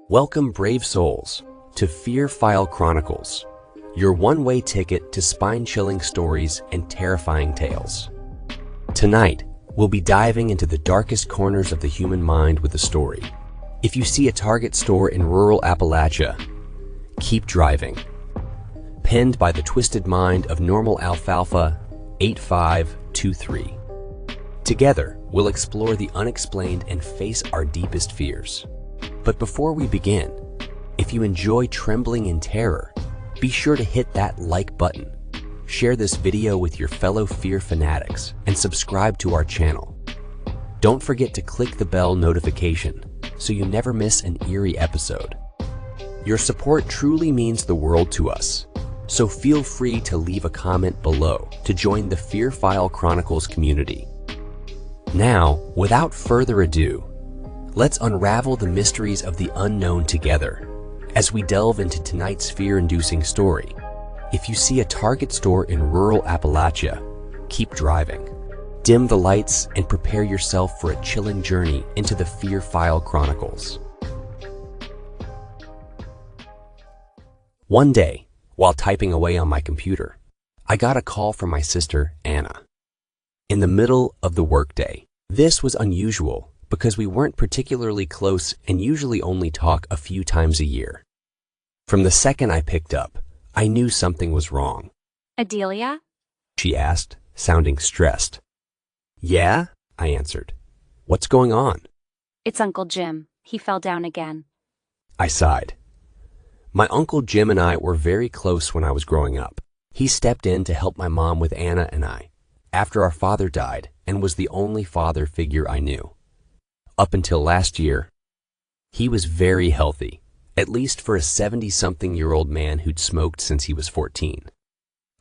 Welcome, brave souls, to Fear File Chronicles, your one-way ticket to spine-chilling stories and terrifying tales. Tonight, we'll be diving into the darkest corners of the human mind with a story. If you see a Target store in rural Appalachia, keep driving. Penned by the twisted mind of Normal Alfalfa 8523. Together, we'll explore the unexplained and face our deepest fears. But before we begin, if you enjoy trembling in terror, be sure to hit that like button, share this video with your fellow fear fanatics, and subscribe to our channel. Don't forget to click the bell notification so you never miss an eerie episode. Your support truly means the world to us, so feel free to leave a comment below to join the Fear File Chronicles community. Now, without further ado, let's unravel the mysteries of the unknown together as we delve into tonight's fear-inducing story. If you see a Target store in rural Appalachia, keep driving. Dim the lights and prepare yourself for a chilling journey into the Fear File Chronicles. One day, while typing away on my computer, I got a call from my sister, Anna. In the middle of the workday. This was unusual because we weren't particularly close and usually only talk a few times a year. From the second I picked up, I knew something was wrong. Adelia? She asked, sounding stressed. Yeah, I answered. What's going on? It's Uncle Jim. He fell down again. I sighed. My Uncle Jim and I were very close when I was growing up. He stepped in to help my mom with Anna and I after our father died and was the only father figure I knew. Up until last year, he was very healthy, at least for a 70-something-year-old man who'd smoked since he was 14.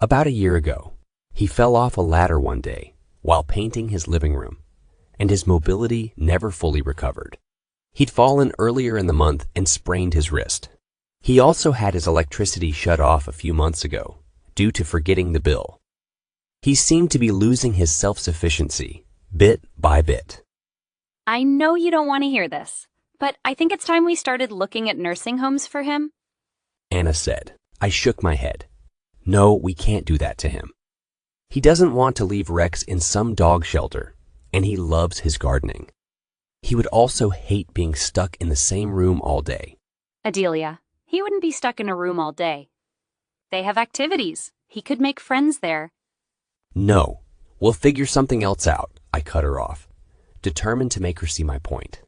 About a year ago, he fell off a ladder one day while painting his living room, and his mobility never fully recovered. He'd fallen earlier in the month and sprained his wrist. He also had his electricity shut off a few months ago due to forgetting the bill. He seemed to be losing his self-sufficiency, bit by bit. I know you don't want to hear this, but I think it's time we started looking at nursing homes for him. Anna said. I shook my head. No, we can't do that to him. He doesn't want to leave Rex in some dog shelter, and he loves his gardening. He would also hate being stuck in the same room all day. Adelia, he wouldn't be stuck in a room all day. They have activities. He could make friends there. No, we'll figure something else out, I cut her off, determined to make her see my point.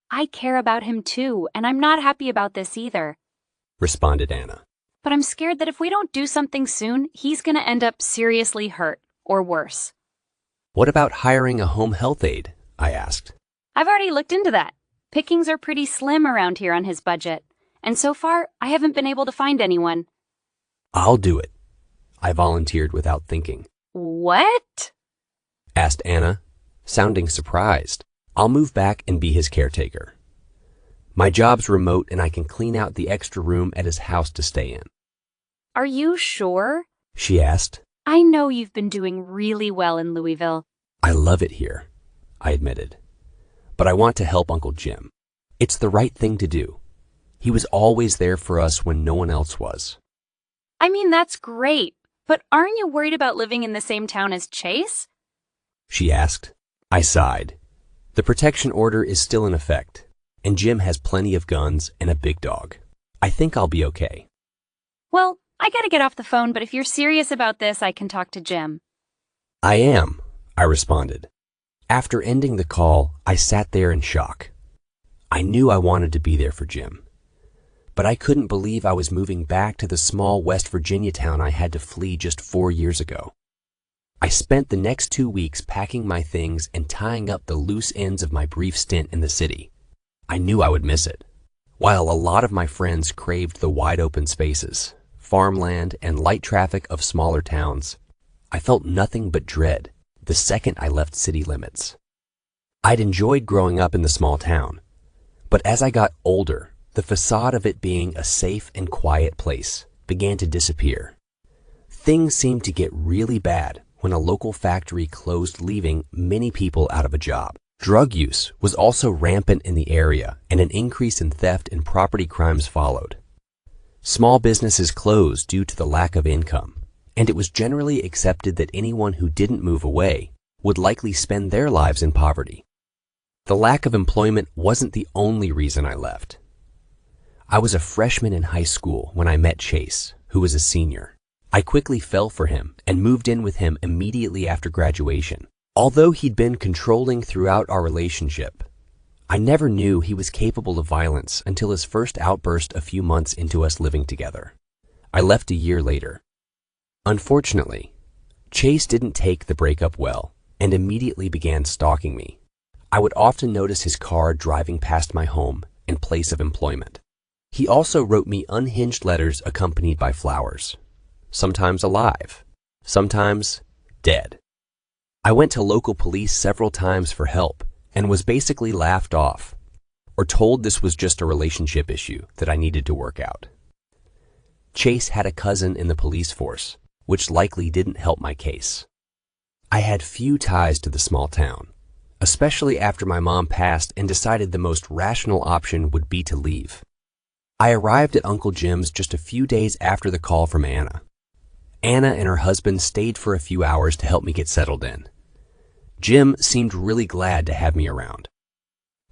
I care about him too, and I'm not happy about this either, responded Anna. But I'm scared that if we don't do something soon, he's going to end up seriously hurt, or worse. What about hiring a home health aide? I asked. I've already looked into that. Pickings are pretty slim around here on his budget, and so far, I haven't been able to find anyone. I'll do it, I volunteered without thinking. What? Asked Anna, sounding surprised. I'll move back and be his caretaker. My job's remote and I can clean out the extra room at his house to stay in. Are you sure? She asked. I know you've been doing really well in Louisville. I love it here, I admitted. But I want to help Uncle Jim. It's the right thing to do. He was always there for us when no one else was. I mean, that's great. But aren't you worried about living in the same town as Chase? She asked. I sighed. The protection order is still in effect, and Jim has plenty of guns and a big dog. I think I'll be okay. Well, I gotta get off the phone, but if you're serious about this, I can talk to Jim. I am, I responded. After ending the call, I sat there in shock. I knew I wanted to be there for Jim, but I couldn't believe I was moving back to the small West Virginia town I had to flee just 4 years ago. I spent the next 2 weeks packing my things and tying up the loose ends of my brief stint in the city. I knew I would miss it. While a lot of my friends craved the wide-open spaces, farmland, and light traffic of smaller towns, I felt nothing but dread the second I left city limits. I'd enjoyed growing up in the small town, but as I got older, the facade of it being a safe and quiet place began to disappear. Things seemed to get really bad when a local factory closed, leaving many people out of a job. Drug use was also rampant in the area, and an increase in theft and property crimes followed. Small businesses closed due to the lack of income, and it was generally accepted that anyone who didn't move away would likely spend their lives in poverty. The lack of employment wasn't the only reason I left. I was a freshman in high school when I met Chase, who was a senior. I quickly fell for him and moved in with him immediately after graduation. Although he'd been controlling throughout our relationship, I never knew he was capable of violence until his first outburst a few months into us living together. I left a year later. Unfortunately, Chase didn't take the breakup well and immediately began stalking me. I would often notice his car driving past my home and place of employment. He also wrote me unhinged letters accompanied by flowers, sometimes alive, sometimes dead. I went to local police several times for help and was basically laughed off or told this was just a relationship issue that I needed to work out. Chase had a cousin in the police force, which likely didn't help my case. I had few ties to the small town, especially after my mom passed and decided the most rational option would be to leave. I arrived at Uncle Jim's just a few days after the call from Anna. Anna and her husband stayed for a few hours to help me get settled in. Jim seemed really glad to have me around.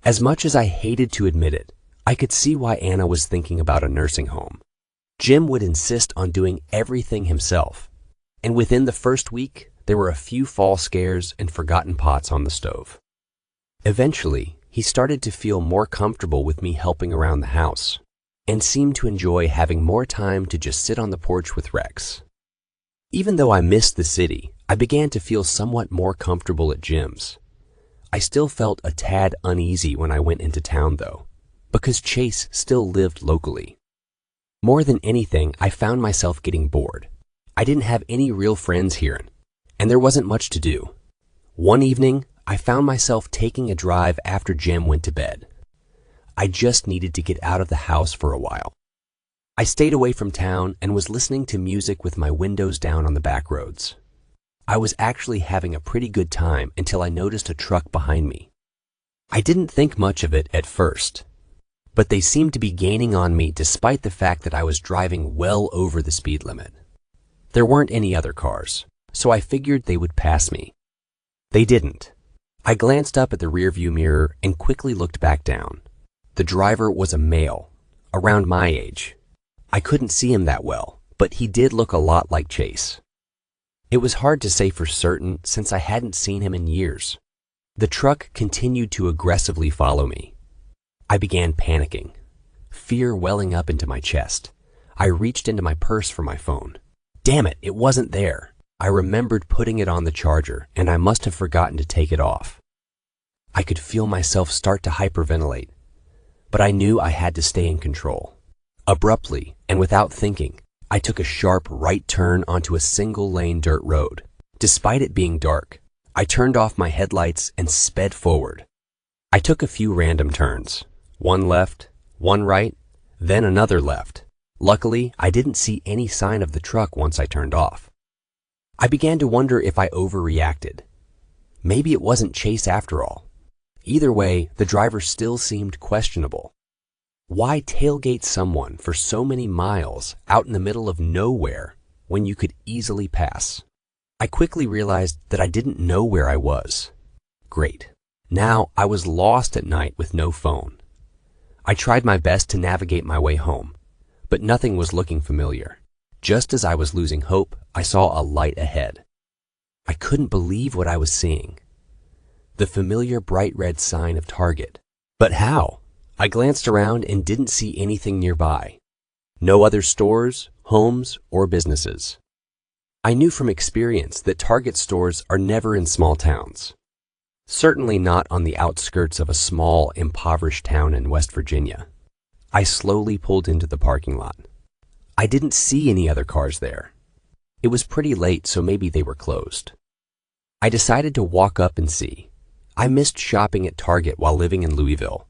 As much as I hated to admit it, I could see why Anna was thinking about a nursing home. Jim would insist on doing everything himself, and within the first week, there were a few fall scares and forgotten pots on the stove. Eventually, he started to feel more comfortable with me helping around the house, and seemed to enjoy having more time to just sit on the porch with Rex. Even though I missed the city, I began to feel somewhat more comfortable at Jim's. I still felt a tad uneasy when I went into town though, because Chase still lived locally. More than anything, I found myself getting bored. I didn't have any real friends here, and there wasn't much to do. One evening, I found myself taking a drive after Jim went to bed. I just needed to get out of the house for a while. I stayed away from town and was listening to music with my windows down on the back roads. I was actually having a pretty good time until I noticed a truck behind me. I didn't think much of it at first, but they seemed to be gaining on me despite the fact that I was driving well over the speed limit. There weren't any other cars, so I figured they would pass me. They didn't. I glanced up at the rearview mirror and quickly looked back down. The driver was a male, around my age. I couldn't see him that well, but he did look a lot like Chase. It was hard to say for certain since I hadn't seen him in years. The truck continued to aggressively follow me. I began panicking, fear welling up into my chest. I reached into my purse for my phone. Damn it, it wasn't there. I remembered putting it on the charger, and I must have forgotten to take it off. I could feel myself start to hyperventilate, but I knew I had to stay in control. Abruptly, and without thinking, I took a sharp right turn onto a single-lane dirt road. Despite it being dark, I turned off my headlights and sped forward. I took a few random turns, one left, one right, then another left. Luckily, I didn't see any sign of the truck once I turned off. I began to wonder if I overreacted. Maybe it wasn't Chase after all. Either way, the driver still seemed questionable. Why tailgate someone for so many miles out in the middle of nowhere when you could easily pass? I quickly realized that I didn't know where I was. Great. Now I was lost at night with no phone. I tried my best to navigate my way home, but nothing was looking familiar. Just as I was losing hope, I saw a light ahead. I couldn't believe what I was seeing. The familiar bright red sign of Target. But how? I glanced around and didn't see anything nearby. No other stores, homes, or businesses. I knew from experience that Target stores are never in small towns. Certainly not on the outskirts of a small, impoverished town in West Virginia. I slowly pulled into the parking lot. I didn't see any other cars there. It was pretty late, so maybe they were closed. I decided to walk up and see. I missed shopping at Target while living in Louisville,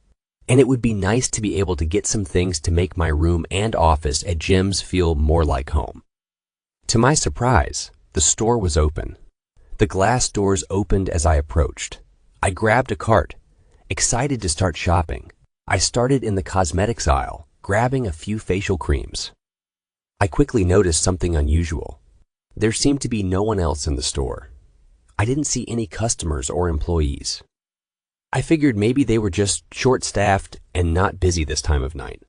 and it would be nice to be able to get some things to make my room and office at Jim's feel more like home. To my surprise, the store was open. The glass doors opened as I approached. I grabbed a cart, excited to start shopping. I started in the cosmetics aisle, grabbing a few facial creams. I quickly noticed something unusual. There seemed to be no one else in the store. I didn't see any customers or employees. I figured maybe they were just short-staffed and not busy this time of night.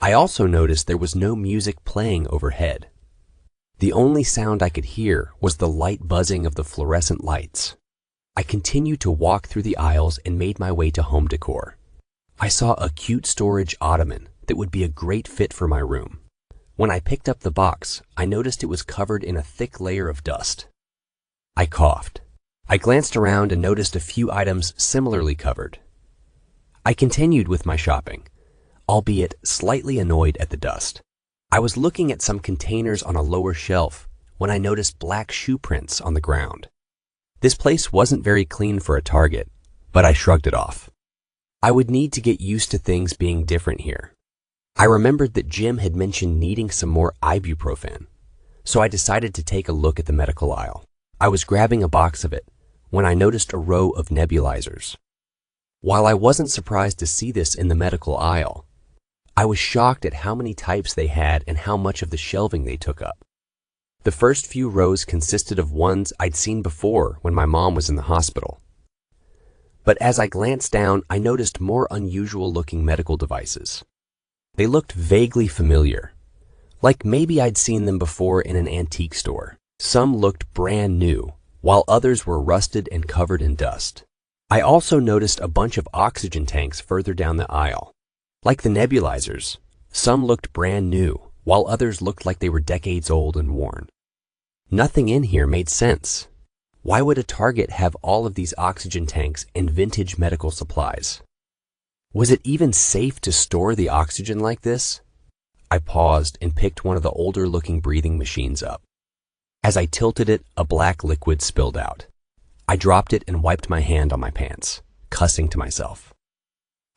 I also noticed there was no music playing overhead. The only sound I could hear was the light buzzing of the fluorescent lights. I continued to walk through the aisles and made my way to home decor. I saw a cute storage ottoman that would be a great fit for my room. When I picked up the box, I noticed it was covered in a thick layer of dust. I coughed. I glanced around and noticed a few items similarly covered. I continued with my shopping, albeit slightly annoyed at the dust. I was looking at some containers on a lower shelf when I noticed black shoe prints on the ground. This place wasn't very clean for a Target, but I shrugged it off. I would need to get used to things being different here. I remembered that Jim had mentioned needing some more ibuprofen, so I decided to take a look at the medical aisle. I was grabbing a box of it when I noticed a row of nebulizers. While I wasn't surprised to see this in the medical aisle, I was shocked at how many types they had and how much of the shelving they took up. The first few rows consisted of ones I'd seen before when my mom was in the hospital. But as I glanced down, I noticed more unusual-looking medical devices. They looked vaguely familiar, like maybe I'd seen them before in an antique store. Some looked brand new, while others were rusted and covered in dust. I also noticed a bunch of oxygen tanks further down the aisle. Like the nebulizers, some looked brand new, while others looked like they were decades old and worn. Nothing in here made sense. Why would a Target have all of these oxygen tanks and vintage medical supplies? Was it even safe to store the oxygen like this? I paused and picked one of the older-looking breathing machines up. As I tilted it, a black liquid spilled out. I dropped it and wiped my hand on my pants, cussing to myself.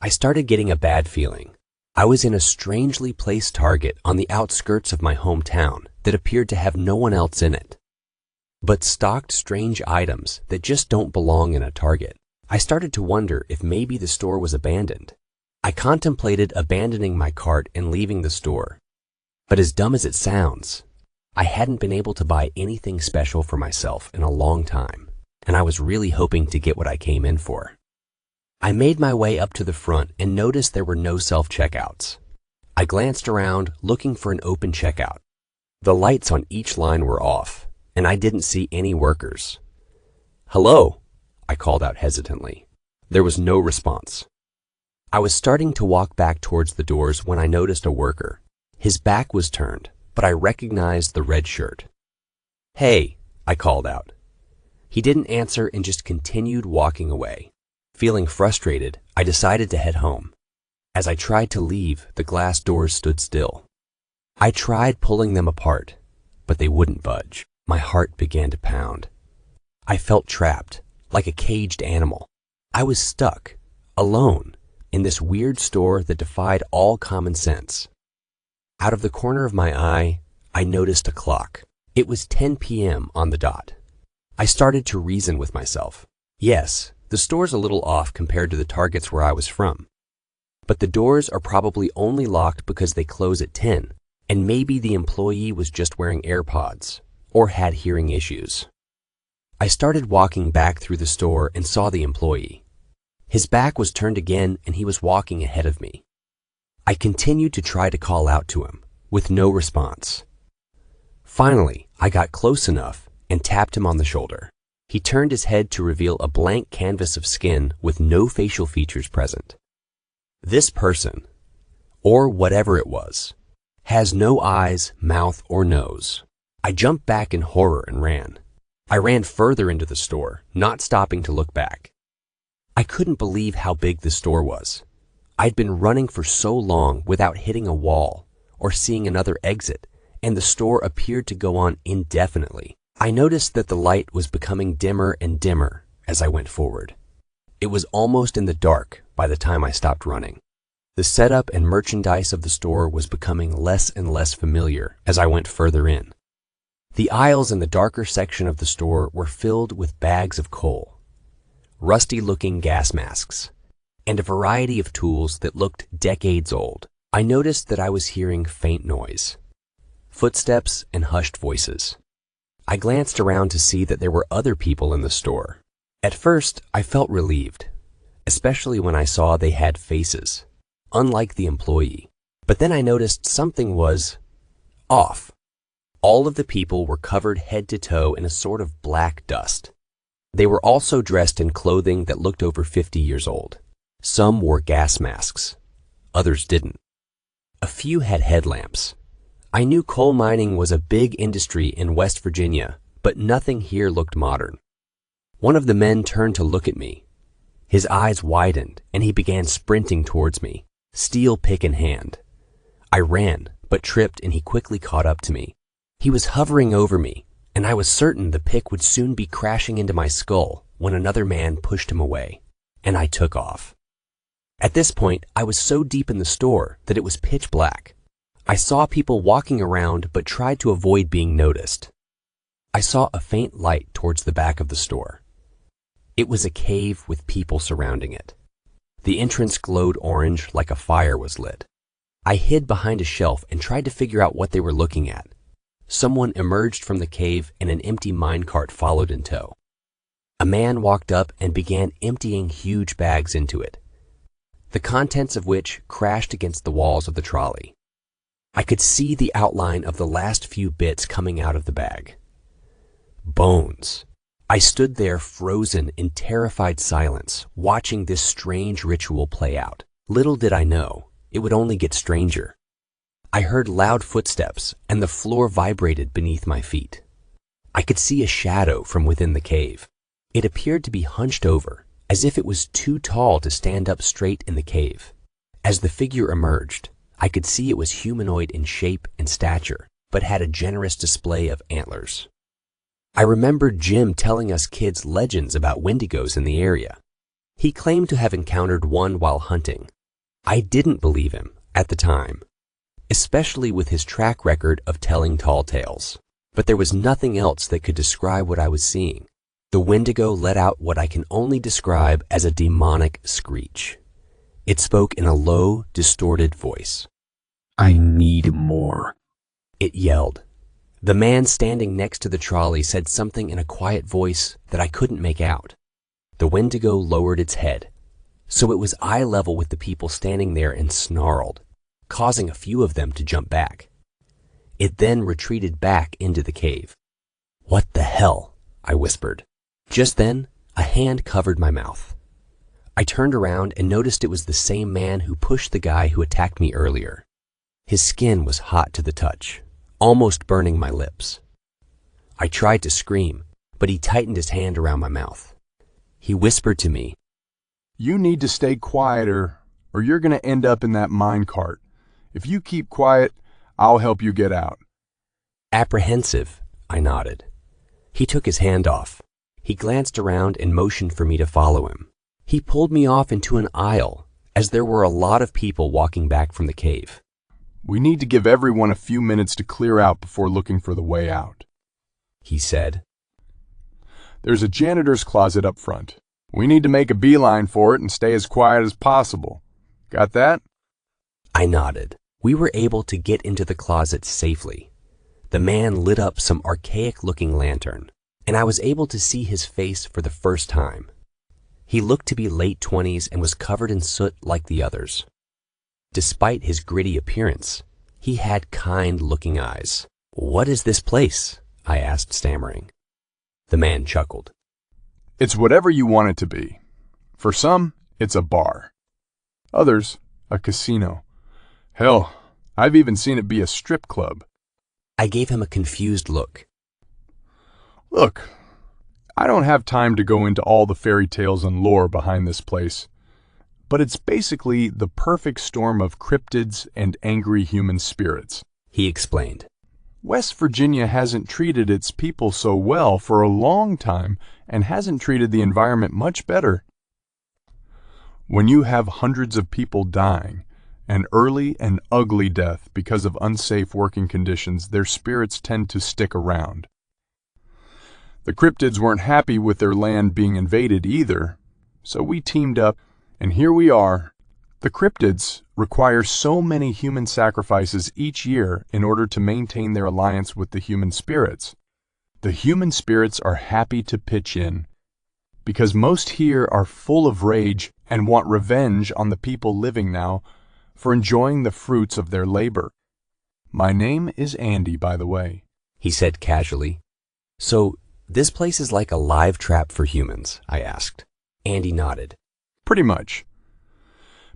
I started getting a bad feeling. I was in a strangely placed Target on the outskirts of my hometown that appeared to have no one else in it, but stocked strange items that just don't belong in a Target. I started to wonder if maybe the store was abandoned. I contemplated abandoning my cart and leaving the store, but as dumb as it sounds, I hadn't been able to buy anything special for myself in a long time, and I was really hoping to get what I came in for. I made my way up to the front and noticed there were no self-checkouts. I glanced around, looking for an open checkout. The lights on each line were off, and I didn't see any workers. "Hello," I called out hesitantly. There was no response. I was starting to walk back towards the doors when I noticed a worker. His back was turned, but I recognized the red shirt. "Hey," I called out. He didn't answer and just continued walking away. Feeling frustrated, I decided to head home. As I tried to leave, the glass doors stood still. I tried pulling them apart, but they wouldn't budge. My heart began to pound. I felt trapped, like a caged animal. I was stuck, alone, in this weird store that defied all common sense. Out of the corner of my eye, I noticed a clock. It was 10 p.m. on the dot. I started to reason with myself. Yes, the store's a little off compared to the Targets where I was from, but the doors are probably only locked because they close at 10, and maybe the employee was just wearing AirPods or had hearing issues. I started walking back through the store and saw the employee. His back was turned again and he was walking ahead of me. I continued to try to call out to him, with no response. Finally, I got close enough and tapped him on the shoulder. He turned his head to reveal a blank canvas of skin with no facial features present. This person, or whatever it was, has no eyes, mouth, or nose. I jumped back in horror and ran. I ran further into the store, not stopping to look back. I couldn't believe how big the store was. I'd been running for so long without hitting a wall or seeing another exit, and the store appeared to go on indefinitely. I noticed that the light was becoming dimmer and dimmer as I went forward. It was almost in the dark by the time I stopped running. The setup and merchandise of the store was becoming less and less familiar as I went further in. The aisles in the darker section of the store were filled with bags of coal. rusty-looking gas masks, and a variety of tools that looked decades old. I noticed that I was hearing faint noise, footsteps and hushed voices. I glanced around to see that there were other people in the store. At first, I felt relieved, especially when I saw they had faces, unlike the employee. But then I noticed something was off. All of the people were covered head to toe in a sort of black dust. They were also dressed in clothing that looked over 50 years old. Some wore gas masks, others didn't. A few had headlamps. I knew coal mining was a big industry in West Virginia, but nothing here looked modern. One of the men turned to look at me. His eyes widened, and he began sprinting towards me, steel pick in hand. I ran, but tripped, and he quickly caught up to me. He was hovering over me, and I was certain the pick would soon be crashing into my skull when another man pushed him away, and I took off. At this point, I was so deep in the store that it was pitch black. I saw people walking around but tried to avoid being noticed. I saw a faint light towards the back of the store. It was a cave with people surrounding it. The entrance glowed orange like a fire was lit. I hid behind a shelf and tried to figure out what they were looking at. Someone emerged from the cave and an empty minecart followed in tow. A man walked up and began emptying huge bags into it, the contents of which crashed against the walls of the trolley. I could see the outline of the last few bits coming out of the bag. Bones. I stood there frozen in terrified silence, watching this strange ritual play out. Little did I know, it would only get stranger. I heard loud footsteps, and the floor vibrated beneath my feet. I could see a shadow from within the cave. It appeared to be hunched over, as if it was too tall to stand up straight in the cave. As the figure emerged, I could see it was humanoid in shape and stature, but had a generous display of antlers. I remembered Jim telling us kids legends about Wendigos in the area. He claimed to have encountered one while hunting. I didn't believe him at the time, especially with his track record of telling tall tales. But there was nothing else that could describe what I was seeing. The Wendigo let out what I can only describe as a demonic screech. It spoke in a low, distorted voice. "I need more," it yelled. The man standing next to the trolley said something in a quiet voice that I couldn't make out. The Wendigo lowered its head, so it was eye level with the people standing there, and snarled, causing a few of them to jump back. It then retreated back into the cave. "What the hell?" I whispered. Just then, a hand covered my mouth. I turned around and noticed it was the same man who pushed the guy who attacked me earlier. His skin was hot to the touch, almost burning my lips. I tried to scream, but he tightened his hand around my mouth. He whispered to me, "You need to stay quieter, or you're going to end up in that minecart. If you keep quiet, I'll help you get out." Apprehensive, I nodded. He took his hand off. He glanced around and motioned for me to follow him. He pulled me off into an aisle, as there were a lot of people walking back from the cave. "We need to give everyone a few minutes to clear out before looking for the way out," he said. "There's a janitor's closet up front. We need to make a beeline for it and stay as quiet as possible. Got that?" I nodded. We were able to get into the closet safely. The man lit up some archaic-looking lantern, and I was able to see his face for the first time. He looked to be late 20s and was covered in soot like the others. Despite his gritty appearance, he had kind-looking eyes. "What is this place?" I asked, stammering. The man chuckled. "It's whatever you want it to be. For some, it's a bar. Others, a casino. Hell, I've even seen it be a strip club." I gave him a confused look. "Look, I don't have time to go into all the fairy tales and lore behind this place, but it's basically the perfect storm of cryptids and angry human spirits," he explained. "West Virginia hasn't treated its people so well for a long time and hasn't treated the environment much better. When you have hundreds of people dying, an early and ugly death because of unsafe working conditions, their spirits tend to stick around. The cryptids weren't happy with their land being invaded either, So we teamed up, and here we are. The cryptids require so many human sacrifices each year in order to maintain their alliance with the human spirits. The human spirits are happy to pitch in, because most here are full of rage and want revenge on the people living now for enjoying the fruits of their labor. My name is Andy, by the way, he said casually. So, this place is like a live trap for humans, I asked. Andy nodded. Pretty much.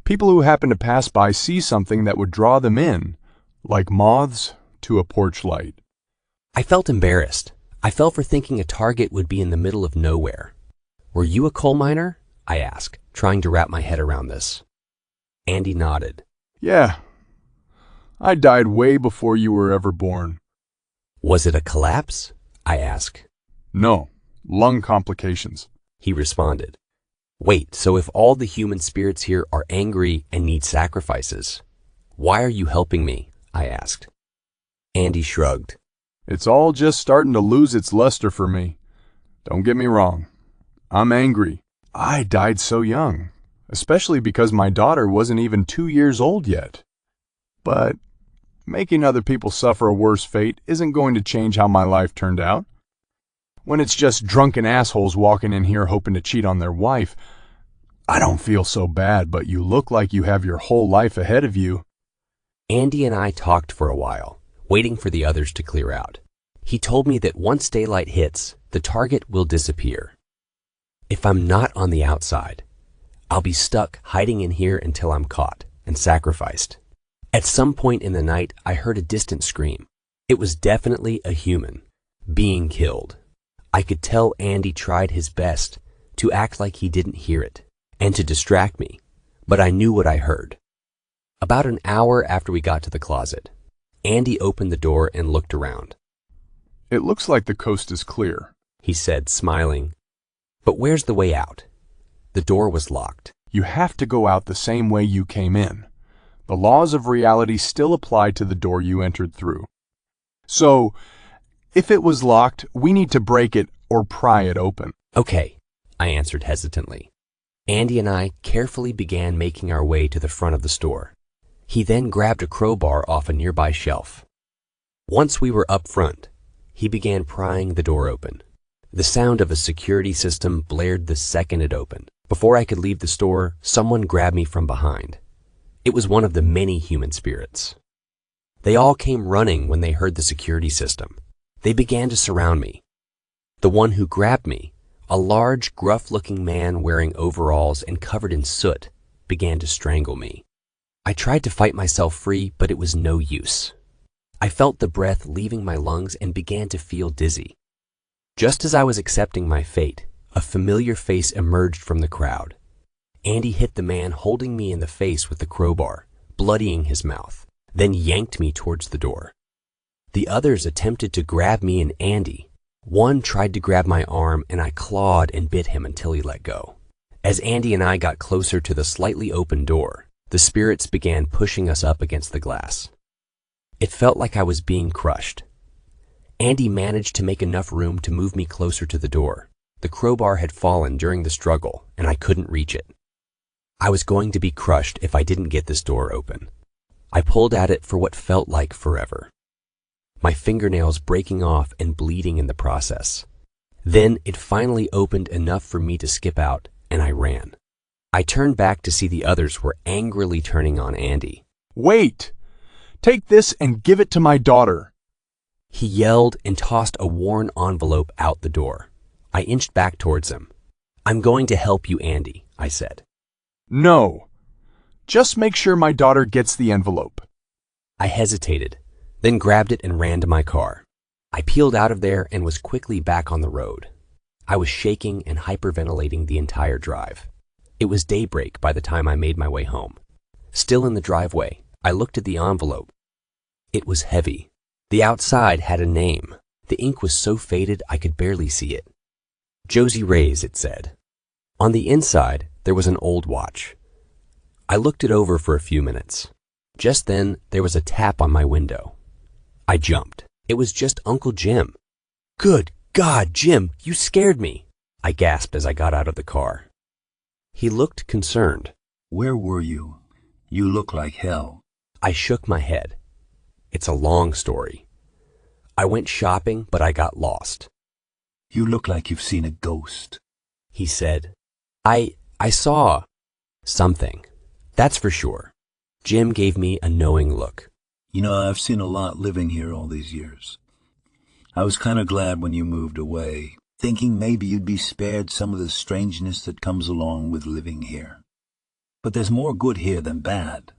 People who happen to pass by see something that would draw them in, like moths to a porch light. I felt embarrassed. I fell for thinking a target would be in the middle of nowhere. Were you a coal miner? I asked, trying to wrap my head around this. Andy nodded. Yeah. I died way before you were ever born. Was it a collapse? I asked. No, lung complications, he responded. Wait, so if all the human spirits here are angry and need sacrifices, why are you helping me? I asked. Andy shrugged. It's all just starting to lose its luster for me. Don't get me wrong. I'm angry. I died so young, especially because my daughter wasn't even 2 years old yet. But making other people suffer a worse fate isn't going to change how my life turned out. When it's just drunken assholes walking in here hoping to cheat on their wife, I don't feel so bad, but you look like you have your whole life ahead of you. Andy and I talked for a while, waiting for the others to clear out. He told me that once daylight hits, the target will disappear. If I'm not on the outside, I'll be stuck hiding in here until I'm caught and sacrificed. At some point in the night, I heard a distant scream. It was definitely a human being killed. I could tell Andy tried his best to act like he didn't hear it and to distract me, but I knew what I heard. About an hour after we got to the closet, Andy opened the door and looked around. It looks like the coast is clear, he said, smiling. But where's the way out? The door was locked. You have to go out the same way you came in. The laws of reality still apply to the door you entered through. So, if it was locked, we need to break it or pry it open. Okay, I answered hesitantly. Andy and I carefully began making our way to the front of the store. He then grabbed a crowbar off a nearby shelf. Once we were up front, he began prying the door open. The sound of a security system blared the second it opened. Before I could leave the store, someone grabbed me from behind. It was one of the many human spirits. They all came running when they heard the security system. They began to surround me. The one who grabbed me, a large, gruff-looking man wearing overalls and covered in soot, began to strangle me. I tried to fight myself free, but it was no use. I felt the breath leaving my lungs and began to feel dizzy. Just as I was accepting my fate, a familiar face emerged from the crowd. Andy hit the man holding me in the face with the crowbar, bloodying his mouth, then yanked me towards the door. The others attempted to grab me and Andy. One tried to grab my arm, and I clawed and bit him until he let go. As Andy and I got closer to the slightly open door, the spirits began pushing us up against the glass. It felt like I was being crushed. Andy managed to make enough room to move me closer to the door. The crowbar had fallen during the struggle, and I couldn't reach it. I was going to be crushed if I didn't get this door open. I pulled at it for what felt like forever, my fingernails breaking off and bleeding in the process. Then it finally opened enough for me to skip out, and I ran. I turned back to see the others were angrily turning on Andy. Wait! Take this and give it to my daughter! He yelled and tossed a worn envelope out the door. I inched back towards him. I'm going to help you, Andy, I said. No. Just make sure my daughter gets the envelope. I hesitated, then grabbed it and ran to my car. I peeled out of there and was quickly back on the road. I was shaking and hyperventilating the entire drive. It was daybreak by the time I made my way home. Still in the driveway, I looked at the envelope. It was heavy. The outside had a name. The ink was so faded I could barely see it. Josie Ray's, it said. On the inside, there was an old watch. I looked it over for a few minutes. Just then, there was a tap on my window. I jumped. It was just Uncle Jim. Good God, Jim, you scared me, I gasped as I got out of the car. He looked concerned. Where were you? You look like hell. I shook my head. It's a long story. I went shopping, but I got lost. You look like you've seen a ghost. He said. I saw something. That's for sure. Jim gave me a knowing look. You know, I've seen a lot living here all these years. I was kind of glad when you moved away, thinking maybe you'd be spared some of the strangeness that comes along with living here. But there's more good here than bad.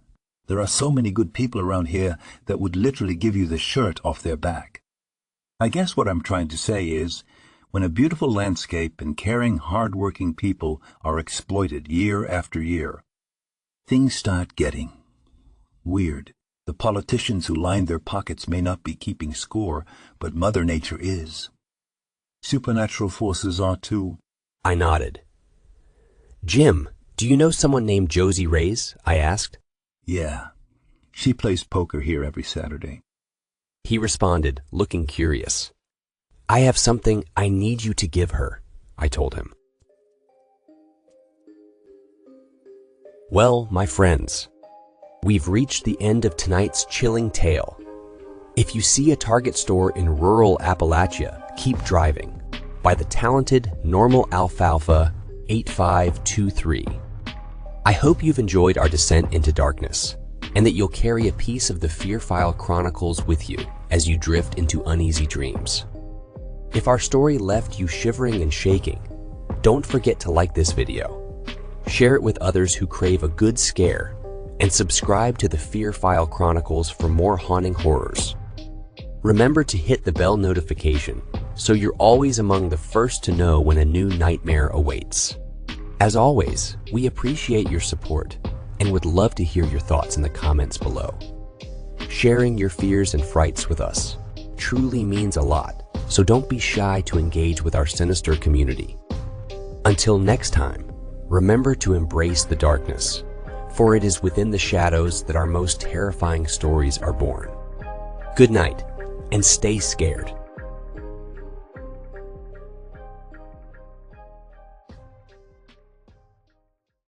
There are so many good people around here that would literally give you the shirt off their back. I guess what I'm trying to say is, when a beautiful landscape and caring, hard-working people are exploited year after year, things start getting weird. The politicians who line their pockets may not be keeping score, but Mother Nature is. Supernatural forces are too. I nodded. Jim, do you know someone named Josie Reyes? I asked. Yeah. She plays poker here every Saturday. He responded, looking curious. I have something I need you to give her, I told him. Well, my friends, we've reached the end of tonight's chilling tale. If you see a Target store in rural Appalachia, keep driving. By the talented Normal Alfalfa 8523. I hope you've enjoyed our descent into darkness, and that you'll carry a piece of the Fear File Chronicles with you as you drift into uneasy dreams. If our story left you shivering and shaking, don't forget to like this video, share it with others who crave a good scare, and subscribe to the Fear File Chronicles for more haunting horrors. Remember to hit the bell notification so you're always among the first to know when a new nightmare awaits. As always, we appreciate your support and would love to hear your thoughts in the comments below. Sharing your fears and frights with us truly means a lot, so don't be shy to engage with our sinister community. Until next time, remember to embrace the darkness, for it is within the shadows that our most terrifying stories are born. Good night, and stay scared.